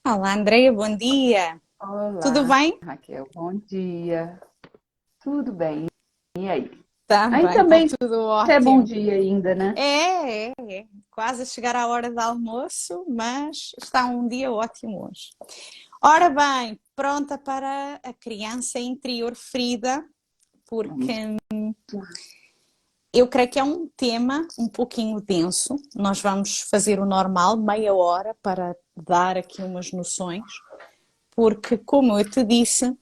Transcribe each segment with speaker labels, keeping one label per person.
Speaker 1: Olá, Andreia, bom dia. Tudo
Speaker 2: Olá,
Speaker 1: bem?
Speaker 2: Raquel, bom dia. Tudo bem? E aí? Aí
Speaker 1: Também, está
Speaker 2: também
Speaker 1: tudo
Speaker 2: é bom
Speaker 1: ótimo.
Speaker 2: dia ainda, né?
Speaker 1: É. Quase a chegar à hora do almoço, mas está um dia ótimo hoje. Ora bem, pronta para a criança interior ferida, porque
Speaker 2: Vamos lá.
Speaker 1: eu creio que é um tema um pouquinho denso. Nós vamos fazer o normal, meia hora, para dar aqui umas noções, porque, como eu te disse,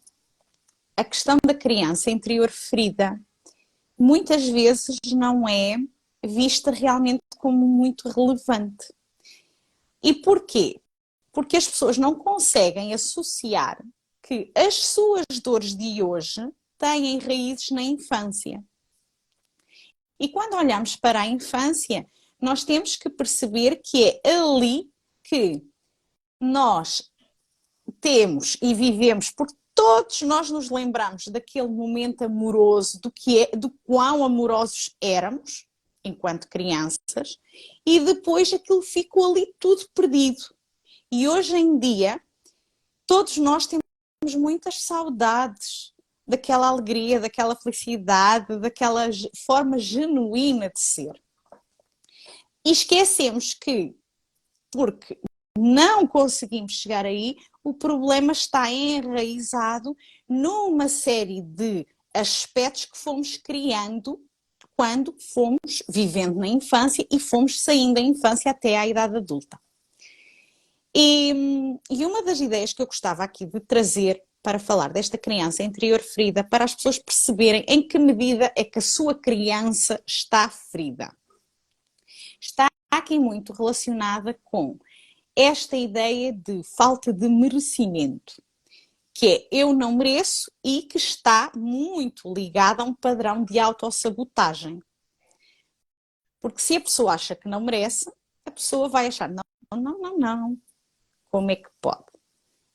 Speaker 1: a questão da criança interior ferida muitas vezes não é vista realmente como muito relevante. E porquê? Porque as pessoas não conseguem associar que as suas dores de hoje têm raízes na infância. E quando olhamos para a infância, nós temos que perceber que é ali que nós temos e vivemos, porque todos nós nos lembramos daquele momento amoroso, do quão amorosos éramos enquanto crianças, e depois aquilo ficou ali tudo perdido. E hoje em dia, todos nós temos muitas saudades daquela alegria, daquela felicidade, daquela forma genuína de ser. E esquecemos que, porque não conseguimos chegar aí, o problema está enraizado numa série de aspectos que fomos criando quando fomos vivendo na infância e fomos saindo da infância até à idade adulta. E uma das ideias que eu gostava aqui de trazer para falar desta criança interior ferida, para as pessoas perceberem em que medida é que a sua criança está ferida. Está aqui muito relacionada com esta ideia de falta de merecimento, que é eu não mereço e que está muito ligada a um padrão de autossabotagem. Porque se a pessoa acha que não merece, a pessoa vai achar, não, como é que pode?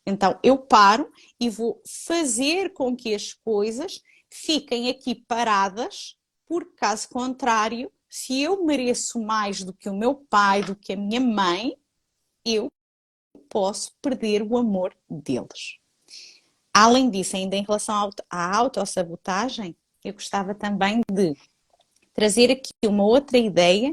Speaker 1: Então eu paro e vou fazer com que as coisas fiquem aqui paradas, porque caso contrário, se eu mereço mais do que o meu pai, do que a minha mãe, eu posso perder o amor deles. Além disso, ainda em relação à autossabotagem, eu gostava também de trazer aqui uma outra ideia,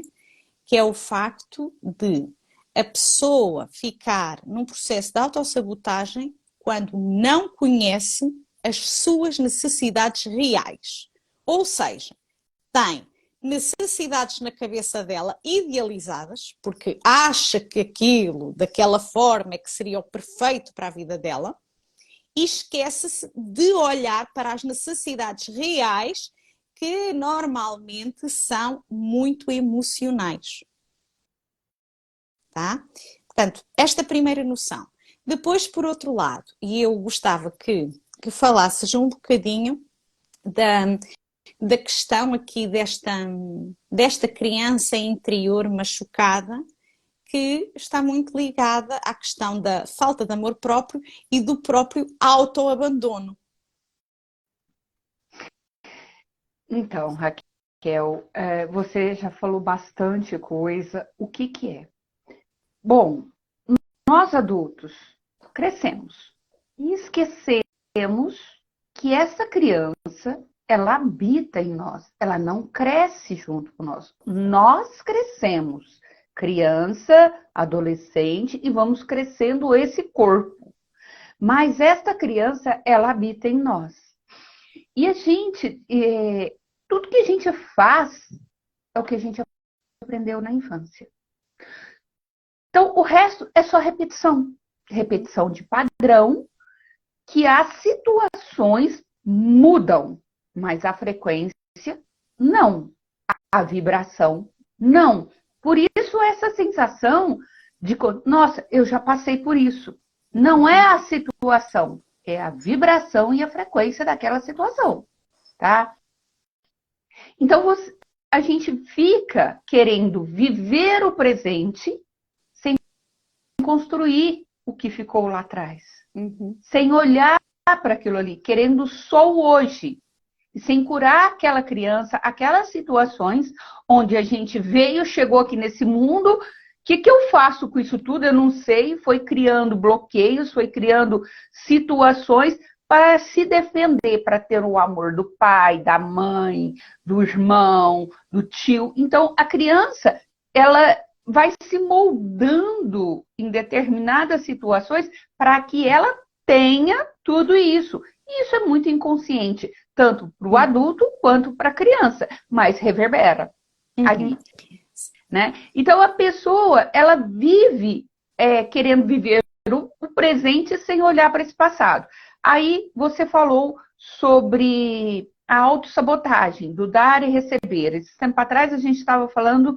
Speaker 1: que é o facto de a pessoa ficar num processo de autossabotagem quando não conhece as suas necessidades reais. Ou seja, tem necessidades na cabeça dela idealizadas, porque acha que aquilo, daquela forma, é que seria o perfeito para a vida dela, e esquece-se de olhar para as necessidades reais que normalmente são muito emocionais. Tá? Portanto, esta primeira noção. Depois, por outro lado, e eu gostava que falasses um bocadinho da, da questão aqui desta criança interior machucada, que está muito ligada à questão da falta de amor próprio e do próprio autoabandono.
Speaker 2: Então, Raquel, você já falou bastante coisa. O que que é? Bom, nós adultos crescemos e esquecemos que essa criança, ela habita em nós, ela não cresce junto com nós. Nós crescemos, criança, adolescente, e vamos crescendo esse corpo. Mas esta criança, ela habita em nós. E a gente, tudo que a gente faz é o que a gente aprendeu na infância. Então, o resto é só repetição. Repetição de padrão, que as situações mudam, mas a frequência não. A vibração não. Por isso, essa sensação de, nossa, eu já passei por isso. Não é a situação, é a vibração e a frequência daquela situação, tá? Então, a gente fica querendo viver o presente sem construir o que ficou lá atrás.
Speaker 1: Uhum.
Speaker 2: Sem olhar para aquilo ali, querendo só o hoje. E sem curar aquela criança, aquelas situações onde a gente veio, chegou aqui nesse mundo, que eu faço com isso tudo? Eu não sei. Foi criando bloqueios, foi criando situações para se defender, para ter o amor do pai, da mãe, do irmão, do tio. Então, a criança, ela vai se moldando em determinadas situações para que ela tenha tudo isso. E isso é muito inconsciente, tanto para o adulto quanto para a criança, mas reverbera ali, né? Então, a pessoa, ela vive querendo viver o presente sem olhar para esse passado. Aí você falou sobre a autossabotagem, do dar e receber. Esse tempo atrás a gente estava falando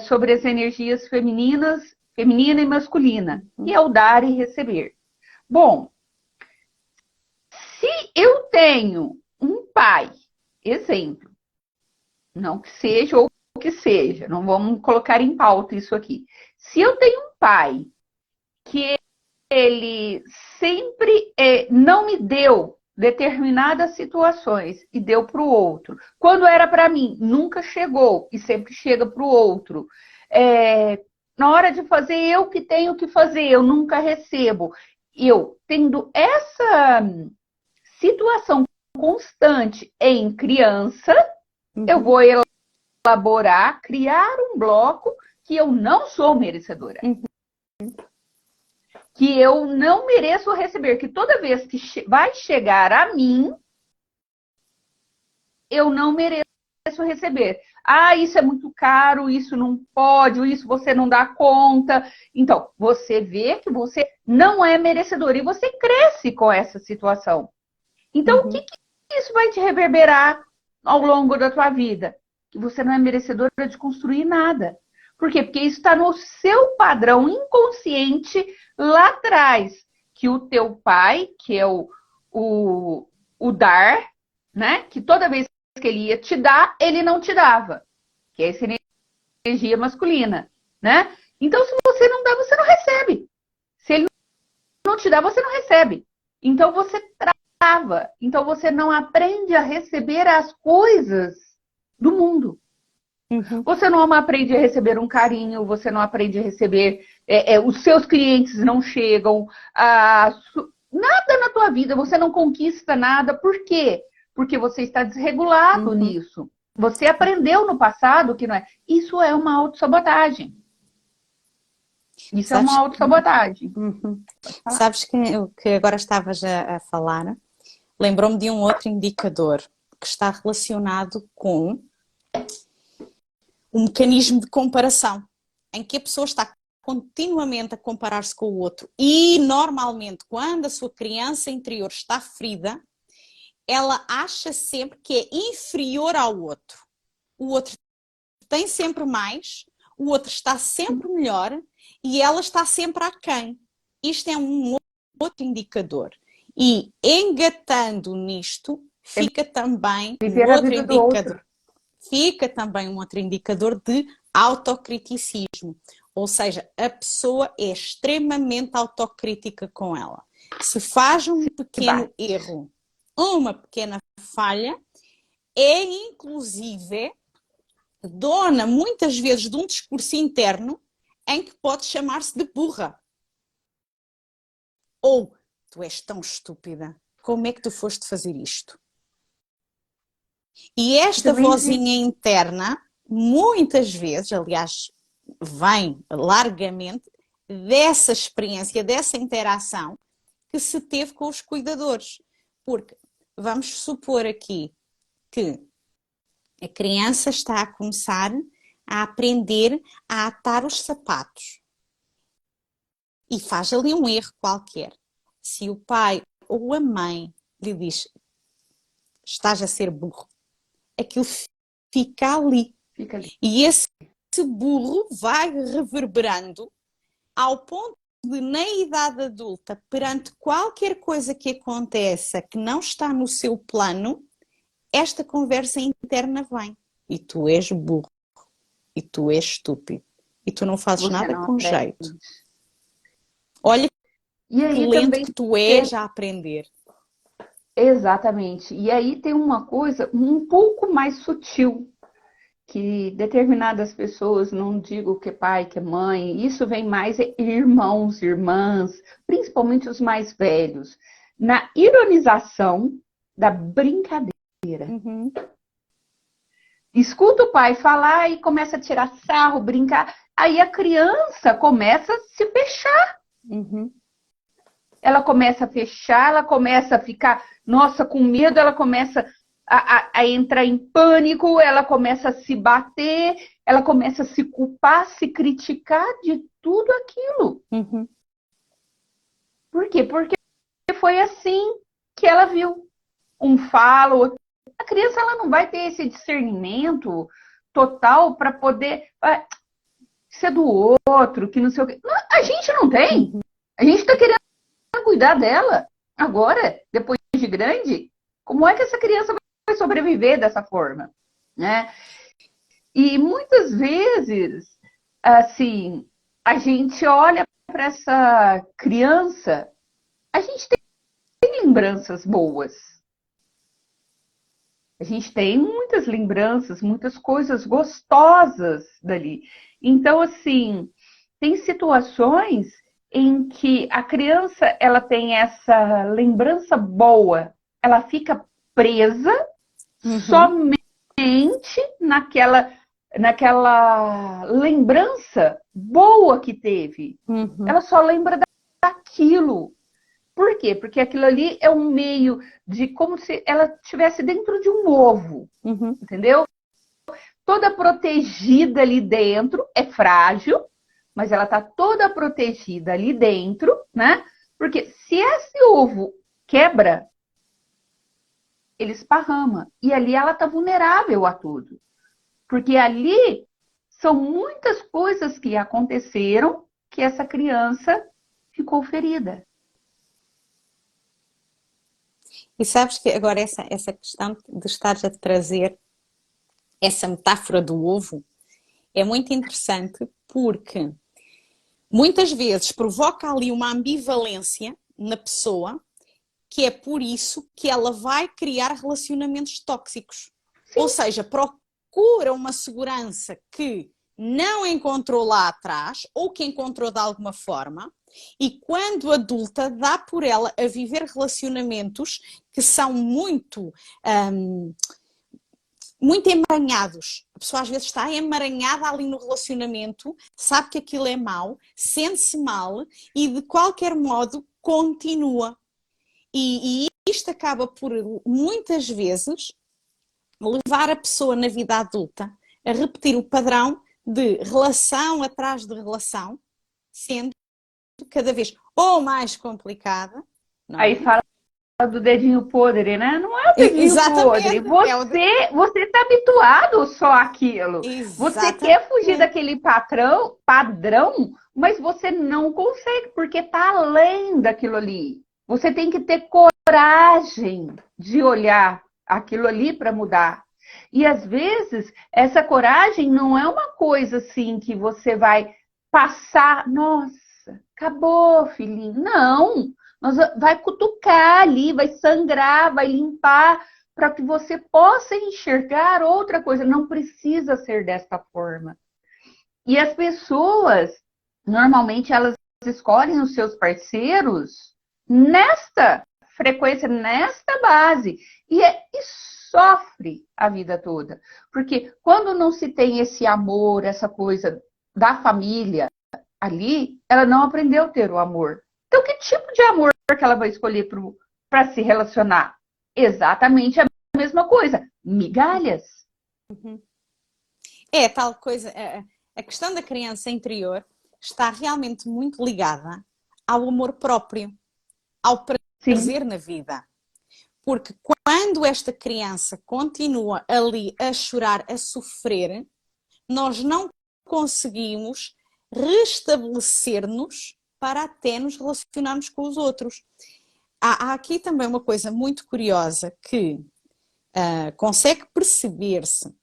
Speaker 2: sobre as energias femininas, feminina e masculina, e é o dar e receber. Bom, se eu tenho um pai, exemplo, não que seja ou que seja, não vamos colocar em pauta isso aqui. Se eu tenho um pai que ele sempre não me deu determinadas situações e deu para o outro, quando era para mim, nunca chegou e sempre chega para o outro. Na hora de fazer, eu que tenho que fazer, eu nunca recebo. Eu tendo essa situação constante em criança, eu vou elaborar, criar um bloco que eu não sou merecedora. Que eu não mereço receber, que toda vez que vai chegar a mim, eu não mereço receber. Ah, isso é muito caro, isso não pode, isso você não dá conta. Então, você vê que você não é merecedor e você cresce com essa situação. Então, o que isso vai te reverberar ao longo da tua vida? Que você não é merecedora de construir nada. Por quê? Porque isso está no seu padrão inconsciente lá atrás. Que o teu pai, que é o dar, né? Que toda vez que ele ia te dar, ele não te dava. Que é essa energia masculina, né? Então, se você não dá, você não recebe. Se ele não te dá, você não recebe. Então, você trava. Então, você não aprende a receber as coisas do mundo. Você não aprende a receber um carinho, você não aprende a receber, os seus clientes não chegam, nada na tua vida, você não conquista nada. Por quê? Porque você está desregulado nisso. Você aprendeu no passado que não é. Isso é uma autossabotagem. Isso é uma autossabotagem.
Speaker 1: Sabes que o que agora estavas a falar lembrou-me de um outro indicador que está relacionado com um mecanismo de comparação, em que a pessoa está continuamente a comparar-se com o outro e, normalmente, quando a sua criança interior está ferida, ela acha sempre que é inferior ao outro. O outro tem sempre mais, o outro está sempre melhor e ela está sempre aquém. Isto é um outro indicador. E, engatando nisto, fica também um outro indicador. Fica também um outro indicador de autocriticismo. Ou seja, a pessoa é extremamente autocrítica com ela. Se faz um pequeno erro, uma pequena falha, é inclusive dona muitas vezes de um discurso interno em que pode chamar-se de burra. Ou, tu és tão estúpida, como é que tu foste fazer isto? E esta vozinha interna, muitas vezes, aliás, vem largamente dessa experiência, dessa interação que se teve com os cuidadores. Porque vamos supor aqui que a criança está a começar a aprender a atar os sapatos e faz ali um erro qualquer. Se o pai ou a mãe lhe diz: estás a ser burro, aquilo fica ali. E esse burro vai reverberando ao ponto de, na idade adulta, perante qualquer coisa que aconteça que não está no seu plano, esta conversa interna vem. E tu és burro. E tu és estúpido. E tu não fazes nada com jeito. Olha que lento que tu és a aprender.
Speaker 2: Exatamente. E aí tem uma coisa um pouco mais sutil, que determinadas pessoas, não digo que é pai, que é mãe, isso vem mais irmãos, irmãs, principalmente os mais velhos, na ironização da brincadeira.
Speaker 1: Uhum.
Speaker 2: Escuta o pai falar e começa a tirar sarro, brincar. Aí a criança começa a se fechar.
Speaker 1: Uhum.
Speaker 2: Ela começa a fechar, ela começa a ficar, nossa, com medo, ela começa a entrar em pânico, ela começa a se bater, ela começa a se culpar, se criticar de tudo aquilo.
Speaker 1: Uhum.
Speaker 2: Por quê? Porque foi assim que ela viu. Um fala, outro. A criança ela não vai ter esse discernimento total para poder ser do outro, que não sei o quê. A gente não tem.
Speaker 1: Uhum.
Speaker 2: A gente está querendo cuidar dela agora, depois de grande. Como é que essa criança vai sobreviver dessa forma, né? E muitas vezes, assim, a gente olha para essa criança, a gente tem lembranças boas. A gente tem muitas lembranças, muitas coisas gostosas dali. Então, assim, tem situações em que a criança ela tem essa lembrança boa, ela fica presa
Speaker 1: Uhum.
Speaker 2: somente naquela lembrança boa que teve.
Speaker 1: Uhum.
Speaker 2: Ela só lembra daquilo. Por quê? Porque aquilo ali é um meio de como se ela estivesse dentro de um ovo,
Speaker 1: Uhum.
Speaker 2: entendeu? Toda protegida ali dentro, é frágil, mas ela está toda protegida ali dentro, né? Porque se esse ovo quebra, ele esparrama. E ali ela está vulnerável a tudo. Porque ali são muitas coisas que aconteceram que essa criança ficou ferida.
Speaker 1: E sabes que agora essa questão de estares a trazer essa metáfora do ovo é muito interessante porque muitas vezes provoca ali uma ambivalência na pessoa, que é por isso que ela vai criar relacionamentos tóxicos. Ou
Speaker 2: Sim,
Speaker 1: seja, procura uma segurança que não encontrou lá atrás ou que encontrou de alguma forma, e quando adulta dá por ela a viver relacionamentos que são muito emaranhados. A pessoa às vezes está emaranhada ali no relacionamento, sabe que aquilo é mau, sente-se mal e de qualquer modo continua. E isto acaba por, muitas vezes, levar a pessoa na vida adulta a repetir o padrão de relação atrás de relação, sendo cada vez ou mais complicada, não
Speaker 2: aí
Speaker 1: é?
Speaker 2: fala do dedinho podre, né? Não é o dedinho podre.
Speaker 1: Exatamente,
Speaker 2: Você está habituado só àquilo. Você quer fugir
Speaker 1: exatamente.
Speaker 2: daquele padrão, mas você não consegue, porque está além daquilo ali. Você tem que ter coragem de olhar aquilo ali para mudar. E às vezes, essa coragem não é uma coisa assim que você vai passar, nossa, acabou, filhinho. Não. Vai cutucar ali, vai sangrar, vai limpar, para que você possa enxergar outra coisa. Não precisa ser desta forma. E as pessoas, normalmente, elas escolhem os seus parceiros nesta frequência, nesta base. E sofre a vida toda. Porque quando não se tem esse amor, essa coisa da família ali, ela não aprendeu a ter o amor. Então, que tipo de amor que ela vai escolher para se relacionar? Exatamente a mesma coisa. Migalhas.
Speaker 1: É tal coisa, a questão da criança interior está realmente muito ligada ao amor próprio, ao
Speaker 2: Sim,
Speaker 1: prazer na vida. Porque quando esta criança continua ali a chorar, a sofrer, nós não conseguimos restabelecer-nos para até nos relacionarmos com os outros. Há aqui também uma coisa muito curiosa que consegue perceber-se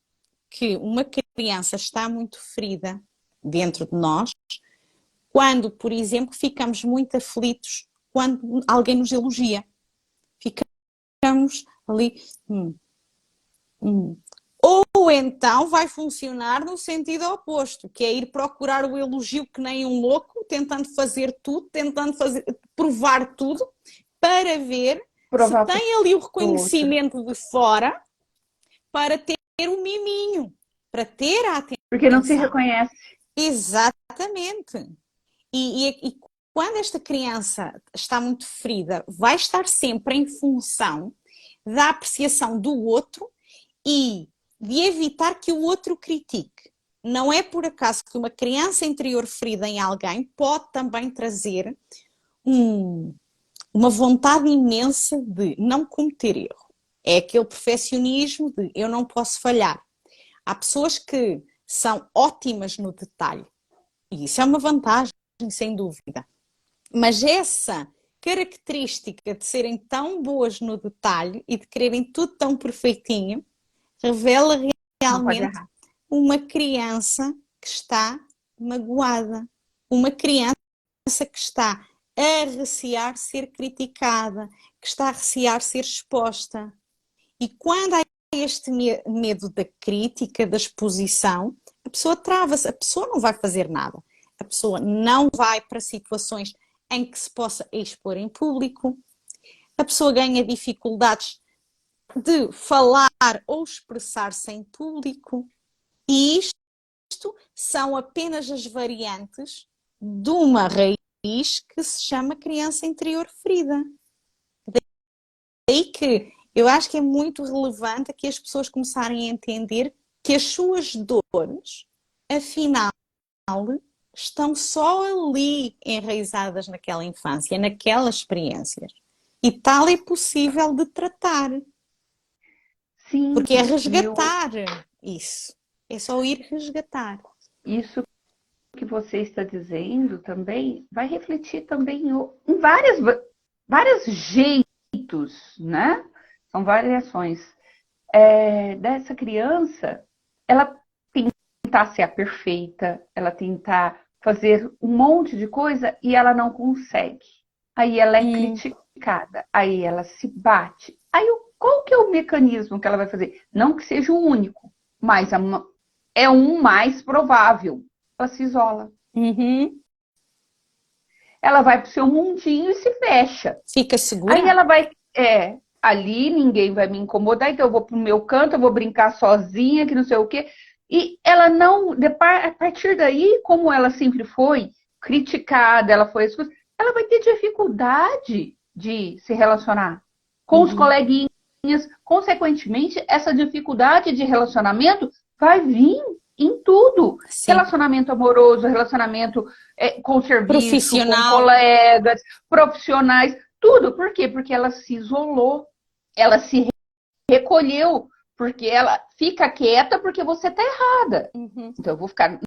Speaker 1: que uma criança está muito ferida dentro de nós quando, por exemplo, ficamos muito aflitos quando alguém nos elogia. Ficamos ali. Hum. Ou Ou então vai funcionar no sentido oposto, que é ir procurar o elogio que nem um louco, tentando fazer tudo, provar tudo, para ver se
Speaker 2: Provar para
Speaker 1: tem ali o
Speaker 2: o outro.
Speaker 1: reconhecimento de fora, para ter o miminho, para ter a
Speaker 2: Porque não se
Speaker 1: atenção.
Speaker 2: reconhece.
Speaker 1: Exatamente. E quando esta criança está muito ferida, vai estar sempre em função da apreciação do outro e de evitar que o outro critique. Não é por acaso que uma criança interior ferida em alguém pode também trazer uma vontade imensa de não cometer erro. É aquele perfeccionismo de eu não posso falhar. Há pessoas que são ótimas no detalhe e isso é uma vantagem, sem dúvida. Mas essa característica de serem tão boas no detalhe e de quererem tudo tão perfeitinho revela
Speaker 2: Não pode
Speaker 1: realmente
Speaker 2: errar.
Speaker 1: uma criança que está magoada, uma criança que está a recear ser criticada, que está a recear ser exposta. E quando há este medo da crítica, da exposição, a pessoa trava-se, a pessoa não vai fazer nada, a pessoa não vai para situações em que se possa expor em público, a pessoa ganha dificuldades de falar ou expressar-se em público. E isto são apenas as variantes de uma raiz que se chama criança interior ferida. Daí que eu acho que é muito relevante que as pessoas começarem a entender que as suas dores, afinal, estão só ali enraizadas naquela infância, naquelas experiências. E tal é possível de tratar.
Speaker 2: Sim,
Speaker 1: Porque é
Speaker 2: e
Speaker 1: resgatar isso. É só ir resgatar.
Speaker 2: isso que você está dizendo também vai refletir também em vários jeitos, né? São variações. Dessa criança, ela tentar ser a perfeita, ela tentar fazer um monte de coisa e ela não consegue. Aí ela é criticada, aí ela se bate. Aí qual que é o mecanismo que ela vai fazer? Não que seja o único, mas é um mais provável. Ela se isola.
Speaker 1: Uhum.
Speaker 2: Ela vai para o seu mundinho e se fecha.
Speaker 1: Fica
Speaker 2: Aí
Speaker 1: segura?
Speaker 2: ela vai, ali ninguém vai me incomodar, então eu vou pro meu canto, eu vou brincar sozinha, que não sei o quê. E ela não, a partir daí, como ela sempre foi criticada, ela vai ter dificuldade de se relacionar com os
Speaker 1: Uhum.
Speaker 2: coleguinhas. Consequentemente, essa dificuldade de relacionamento vai vir em tudo.
Speaker 1: Sim.
Speaker 2: Relacionamento amoroso, relacionamento com serviço, com
Speaker 1: Profissional.
Speaker 2: colegas, profissionais, tudo. Por quê? Porque ela se isolou, ela se recolheu, porque ela fica quieta porque você está errada.
Speaker 1: Uhum.
Speaker 2: Então eu vou ficar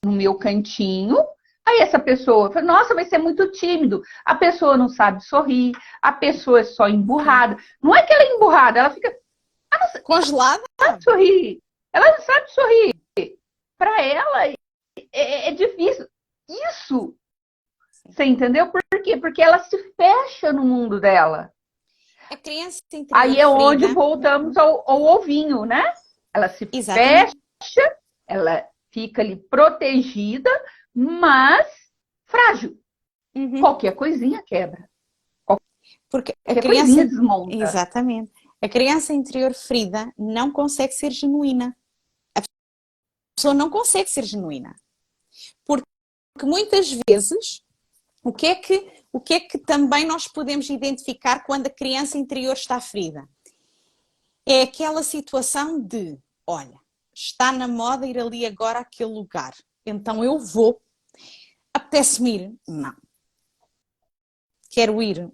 Speaker 2: no meu cantinho. Aí essa pessoa fala, nossa, vai ser muito tímido. A pessoa não sabe sorrir, a pessoa é só
Speaker 1: Sim.
Speaker 2: emburrada. Não é que ela é emburrada, ela fica,
Speaker 1: Congelada?
Speaker 2: sabe sorrir. Ela não sabe sorrir. Para ela é difícil. Isso,
Speaker 1: Sim.
Speaker 2: você entendeu? Por quê? Porque ela se fecha no mundo dela.
Speaker 1: A criança interior
Speaker 2: Aí é onde
Speaker 1: ferida.
Speaker 2: voltamos ao ovinho, né? Ela se fecha,
Speaker 1: Exatamente.
Speaker 2: ela fica ali protegida, mas frágil.
Speaker 1: Uhum.
Speaker 2: Qualquer coisinha quebra.
Speaker 1: Porque a
Speaker 2: Qualquer coisinha
Speaker 1: criança.
Speaker 2: desmonta.
Speaker 1: Exatamente. A criança interior ferida não consegue ser genuína. A pessoa não consegue ser genuína. Porque muitas vezes, o que é que também nós podemos identificar quando a criança interior está ferida? É aquela situação de, olha, está na moda ir ali agora àquele lugar, então eu vou. Apetece-me ir? Não. Quero ir?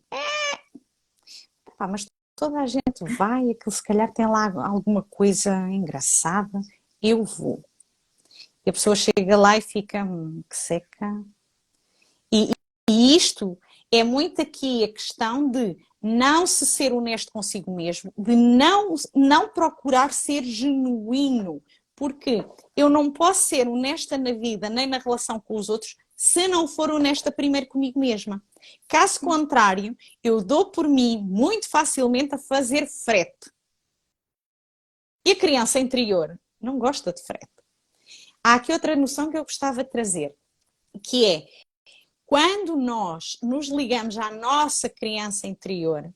Speaker 1: Pá, mas toda a gente vai, aquilo se calhar tem lá alguma coisa engraçada, eu vou. E a pessoa chega lá e fica, que seca. E isto é muito aqui a questão de não se ser honesto consigo mesmo, de não procurar ser genuíno, porque eu não posso ser honesta na vida nem na relação com os outros se não for honesta primeiro comigo mesma. Caso contrário, eu dou por mim muito facilmente a fazer frete. E a criança interior não gosta de frete. Há aqui outra noção que eu gostava de trazer, que é, quando nós nos ligamos à nossa criança interior,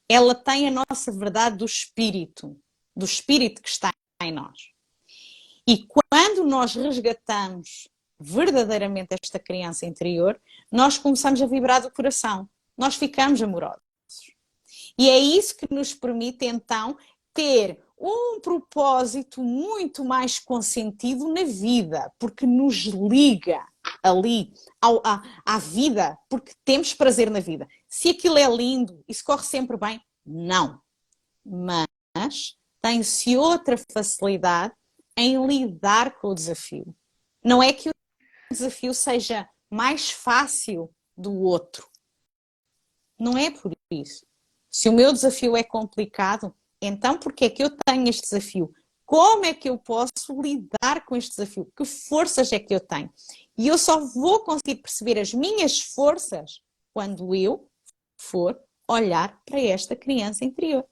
Speaker 1: ela tem a nossa verdade do espírito que está em nós. E quando nós resgatamos verdadeiramente esta criança interior, nós começamos a vibrar do coração. Nós ficamos amorosos. E é isso que nos permite, então, ter um propósito muito mais consentido na vida, porque nos liga ali à vida, porque temos prazer na vida. Se aquilo é lindo e se corre sempre bem, não. Mas tem-se outra facilidade em lidar com o desafio. Não é que o desafio seja mais fácil do outro. Não é por isso. Se o meu desafio é complicado, então porque é que eu tenho este desafio? Como é que eu posso lidar com este desafio? Que forças é que eu tenho? E eu só vou conseguir perceber as minhas forças quando eu for olhar para esta criança interior.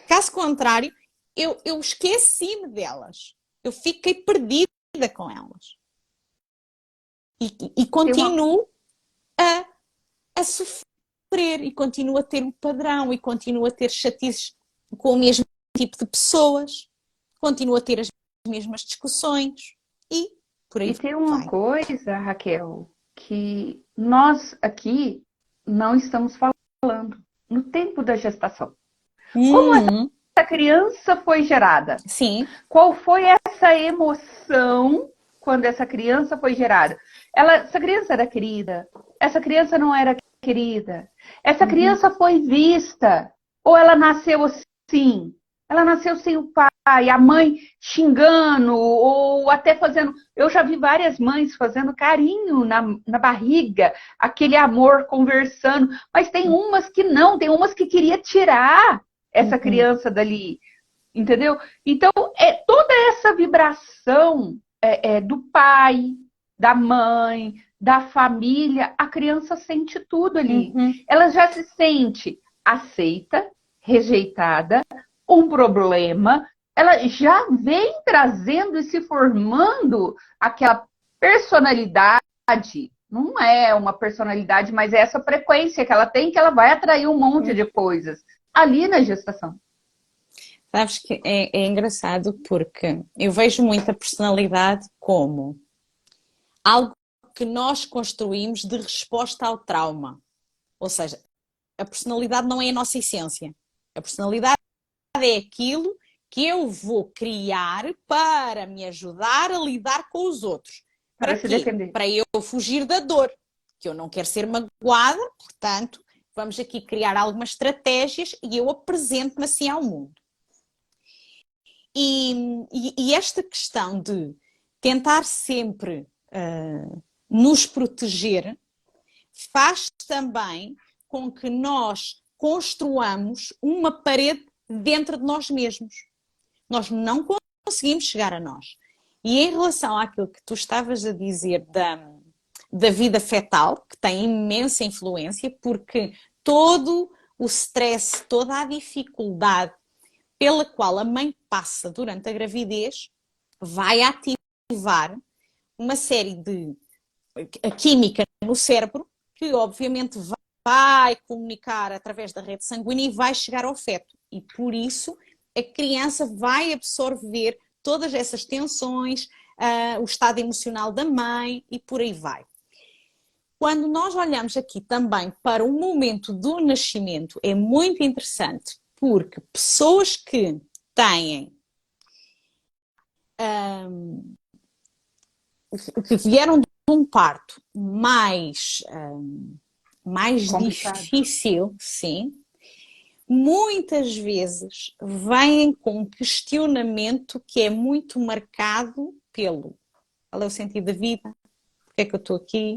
Speaker 1: Caso contrário, eu esqueci-me delas. Eu fiquei perdida com elas. E continuo a sofrer, e continuo a ter um padrão, e continuo a ter chatices com o mesmo tipo de pessoas, continuo a ter as mesmas discussões, e por aí
Speaker 2: E tem uma
Speaker 1: vai.
Speaker 2: coisa, Raquel, que nós aqui não estamos falando no tempo da gestação. Como essa criança foi gerada?
Speaker 1: Sim.
Speaker 2: Qual foi essa emoção quando essa criança foi gerada? Essa criança era querida? Essa criança não era querida? Essa criança foi vista? Ou ela nasceu assim? Ela nasceu sem o pai, a mãe xingando, ou até fazendo... Eu já vi várias mães fazendo carinho na barriga, aquele amor, conversando. Mas tem umas que não, tem umas que queria tirar essa criança dali. Entendeu? Então, toda essa vibração do pai, da mãe, da família, a criança sente tudo ali. Ela já se sente aceita, rejeitada, um problema. Ela já vem trazendo e se formando aquela personalidade. Não é uma personalidade, mas é essa frequência que ela tem, que ela vai atrair um monte de coisas ali na gestação.
Speaker 1: Sabes que é engraçado porque eu vejo muita personalidade como algo que nós construímos de resposta ao trauma. Ou seja, a personalidade não é a nossa essência. A personalidade é aquilo que eu vou criar para me ajudar a lidar com os outros. Para quê? Para eu fugir da dor. Que eu não quero ser magoada, portanto, vamos aqui criar algumas estratégias e eu apresento-me assim ao mundo. E esta questão de tentar sempre nos proteger faz também com que nós construamos uma parede dentro de nós mesmos. Nós não conseguimos chegar a nós. E em relação àquilo que tu estavas a dizer da vida fetal, que tem imensa influência, porque todo o stress, toda a dificuldade pela qual a mãe passa durante a gravidez vai ativar uma série de química no cérebro que obviamente vai comunicar através da rede sanguínea e vai chegar ao feto. E por isso a criança vai absorver todas essas tensões, o estado emocional da mãe e por aí vai. Quando nós olhamos aqui também para o momento do nascimento, é muito interessante, porque pessoas que têm, que vieram de um parto mais difícil, sim, muitas vezes vêm com um questionamento que é muito marcado pelo qual é o sentido da vida, porque é que eu estou aqui,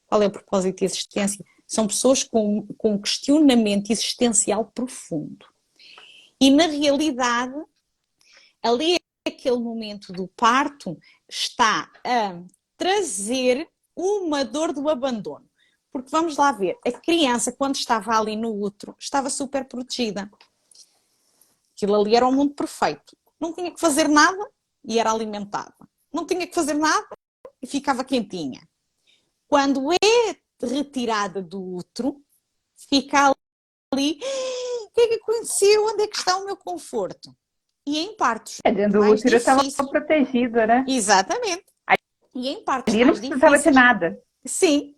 Speaker 1: qual é o propósito de existência. São pessoas com um questionamento existencial profundo. E na realidade, ali aquele momento do parto está a trazer uma dor do abandono. Porque vamos lá ver, a criança quando estava ali no útero estava super protegida. Aquilo ali era um mundo perfeito. Não tinha que fazer nada, e era alimentada. Não tinha que fazer nada e ficava quentinha. Quando é retirada do útero, fica ali, o que é que aconteceu? Onde é que está o meu conforto? E em partos
Speaker 2: Dentro do
Speaker 1: mais
Speaker 2: útero estava
Speaker 1: difíceis,
Speaker 2: protegida, né?
Speaker 1: exatamente, e em partos
Speaker 2: Ali não
Speaker 1: mais
Speaker 2: precisava de
Speaker 1: difíceis,
Speaker 2: nada.
Speaker 1: sim,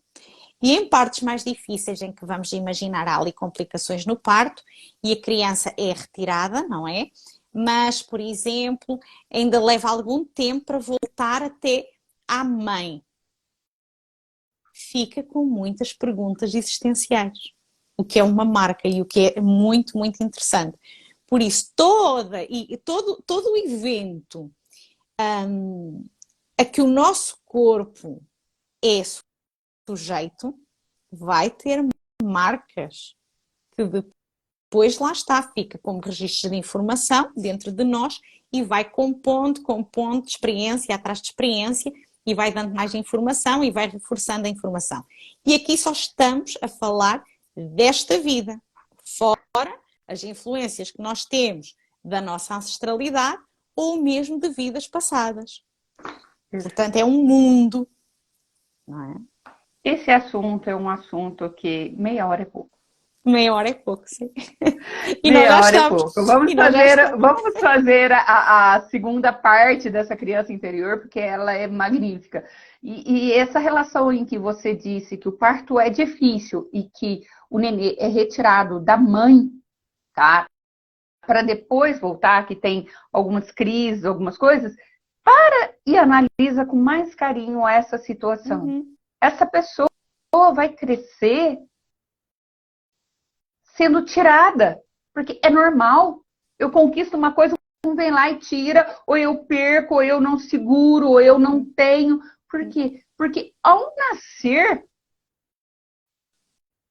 Speaker 1: e em partos mais difíceis em que vamos imaginar há ali complicações no parto e a criança é retirada, não é? Mas, por exemplo, ainda leva algum tempo para voltar até à mãe. Fica com muitas perguntas existenciais, o que é uma marca e o que é muito, muito interessante. Por isso, todo o evento a que o nosso corpo é sujeito vai ter marcas que depois lá está, fica como registro de informação dentro de nós e vai compondo experiência atrás de experiência e vai dando mais informação e vai reforçando a informação. E aqui só estamos a falar desta vida, fora as influências que nós temos da nossa ancestralidade ou mesmo de vidas passadas. Portanto, é um mundo, não é?
Speaker 2: Esse assunto é um assunto que meia hora é pouco.
Speaker 1: Meia hora é pouco, sim. E nós já
Speaker 2: Meia hora é
Speaker 1: estamos.
Speaker 2: pouco. Vamos
Speaker 1: E nós já estamos.
Speaker 2: fazer a segunda parte dessa criança interior, porque ela é magnífica. E essa relação em que você disse que o parto é difícil e que o nenê é retirado da mãe, tá? Para depois voltar, que tem algumas crises, algumas coisas, para e analisa com mais carinho essa situação.
Speaker 1: Uhum.
Speaker 2: Essa pessoa vai crescer sendo tirada, porque é normal. Eu conquisto uma coisa, um vem lá e tira, ou eu perco, ou eu não seguro, ou eu não tenho. Por quê? Porque ao nascer,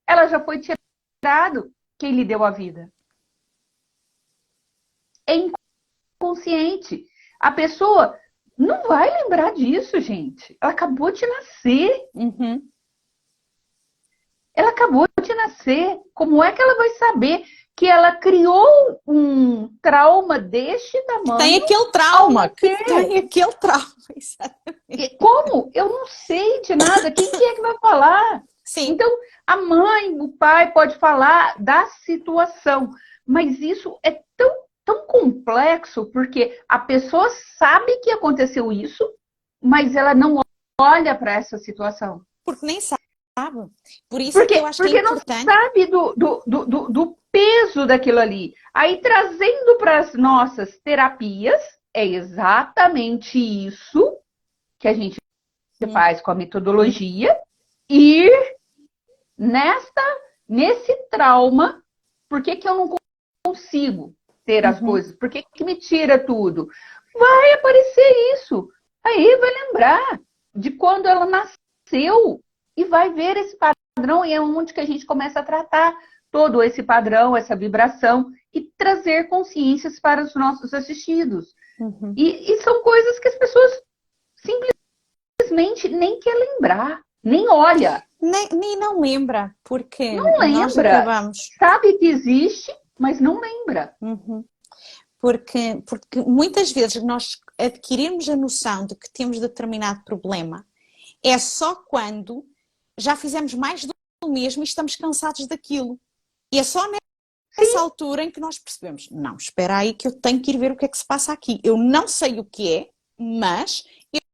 Speaker 2: ela já foi tirado quem lhe deu a vida. É inconsciente. A pessoa não vai lembrar disso, gente. Ela acabou de nascer.
Speaker 1: Uhum.
Speaker 2: Ela acabou de nascer. Como é que ela vai saber que ela criou um trauma deste
Speaker 1: Tem
Speaker 2: tamanho
Speaker 1: aquele
Speaker 2: ao
Speaker 1: trauma, que
Speaker 2: nascer?
Speaker 1: tem aquele trauma, exatamente.
Speaker 2: Como? Eu não sei de nada. Quem que é que vai falar?
Speaker 1: Sim.
Speaker 2: Então, a mãe, o pai pode falar da situação, mas isso é tão complexo porque a pessoa sabe que aconteceu isso, mas ela não olha para essa situação.
Speaker 1: Porque nem sabe. Por isso é que eu acho que é
Speaker 2: Porque não
Speaker 1: importante.
Speaker 2: sabe do peso daquilo ali. Aí, trazendo para as nossas terapias, é exatamente isso que a gente faz com a metodologia, ir nesse trauma. Por que eu não consigo ter as
Speaker 1: Uhum.
Speaker 2: coisas? Por que me tira tudo? Vai aparecer isso. Aí vai lembrar de quando ela nasceu e vai ver esse padrão, e é onde que a gente começa a tratar todo esse padrão, essa vibração e trazer consciências para os nossos assistidos.
Speaker 1: Uhum.
Speaker 2: E são coisas que as pessoas simplesmente nem quer lembrar, nem olha,
Speaker 1: Nem não lembra, porque
Speaker 2: não
Speaker 1: nós
Speaker 2: lembra,
Speaker 1: acabamos.
Speaker 2: sabe que existe, mas não lembra.
Speaker 1: Uhum. Porque muitas vezes nós adquirirmos a noção de que temos determinado problema é só quando já fizemos mais do mesmo e estamos cansados daquilo. E é só nessa altura em que nós percebemos, não, espera aí que eu tenho que ir ver o que é que se passa aqui. Eu não sei o que é, mas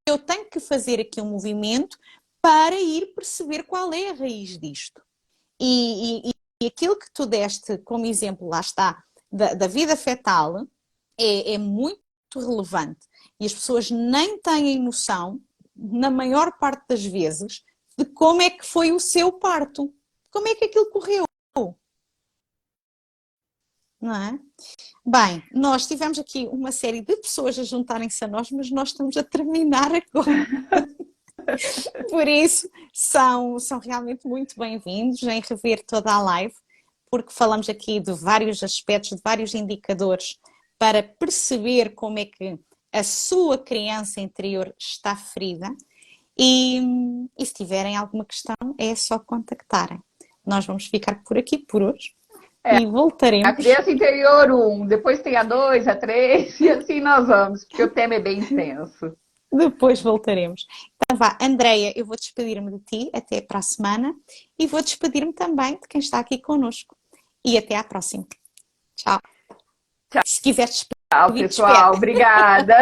Speaker 1: eu tenho que fazer aqui um movimento para ir perceber qual é a raiz disto. E aquilo que tu deste como exemplo, lá está, da vida fetal, é muito relevante. E as pessoas nem têm noção, na maior parte das vezes, de como é que foi o seu parto. Como é que aquilo correu. Não é? Bem, nós tivemos aqui uma série de pessoas a juntarem-se a nós, mas nós estamos a terminar agora. Por isso, são realmente muito bem-vindos em rever toda a live, porque falamos aqui de vários aspectos, de vários indicadores para perceber como é que a sua criança interior está ferida. E se tiverem alguma questão, é só contactarem. Nós vamos ficar por aqui por hoje. E voltaremos.
Speaker 2: A criança interior 1, depois tem a 2, a 3, e assim nós vamos, porque o tema é bem extenso.
Speaker 1: Depois voltaremos. Então vá, Andreia, eu vou despedir-me de ti até para a semana e vou despedir-me também de quem está aqui connosco. E até à próxima. Tchau.
Speaker 2: Tchau.
Speaker 1: Se quiseres
Speaker 2: Tchau,
Speaker 1: despedir,
Speaker 2: pessoal.
Speaker 1: despede.
Speaker 2: Obrigada.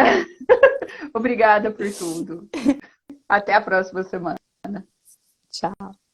Speaker 2: Obrigada por tudo. Até a próxima semana.
Speaker 1: Tchau.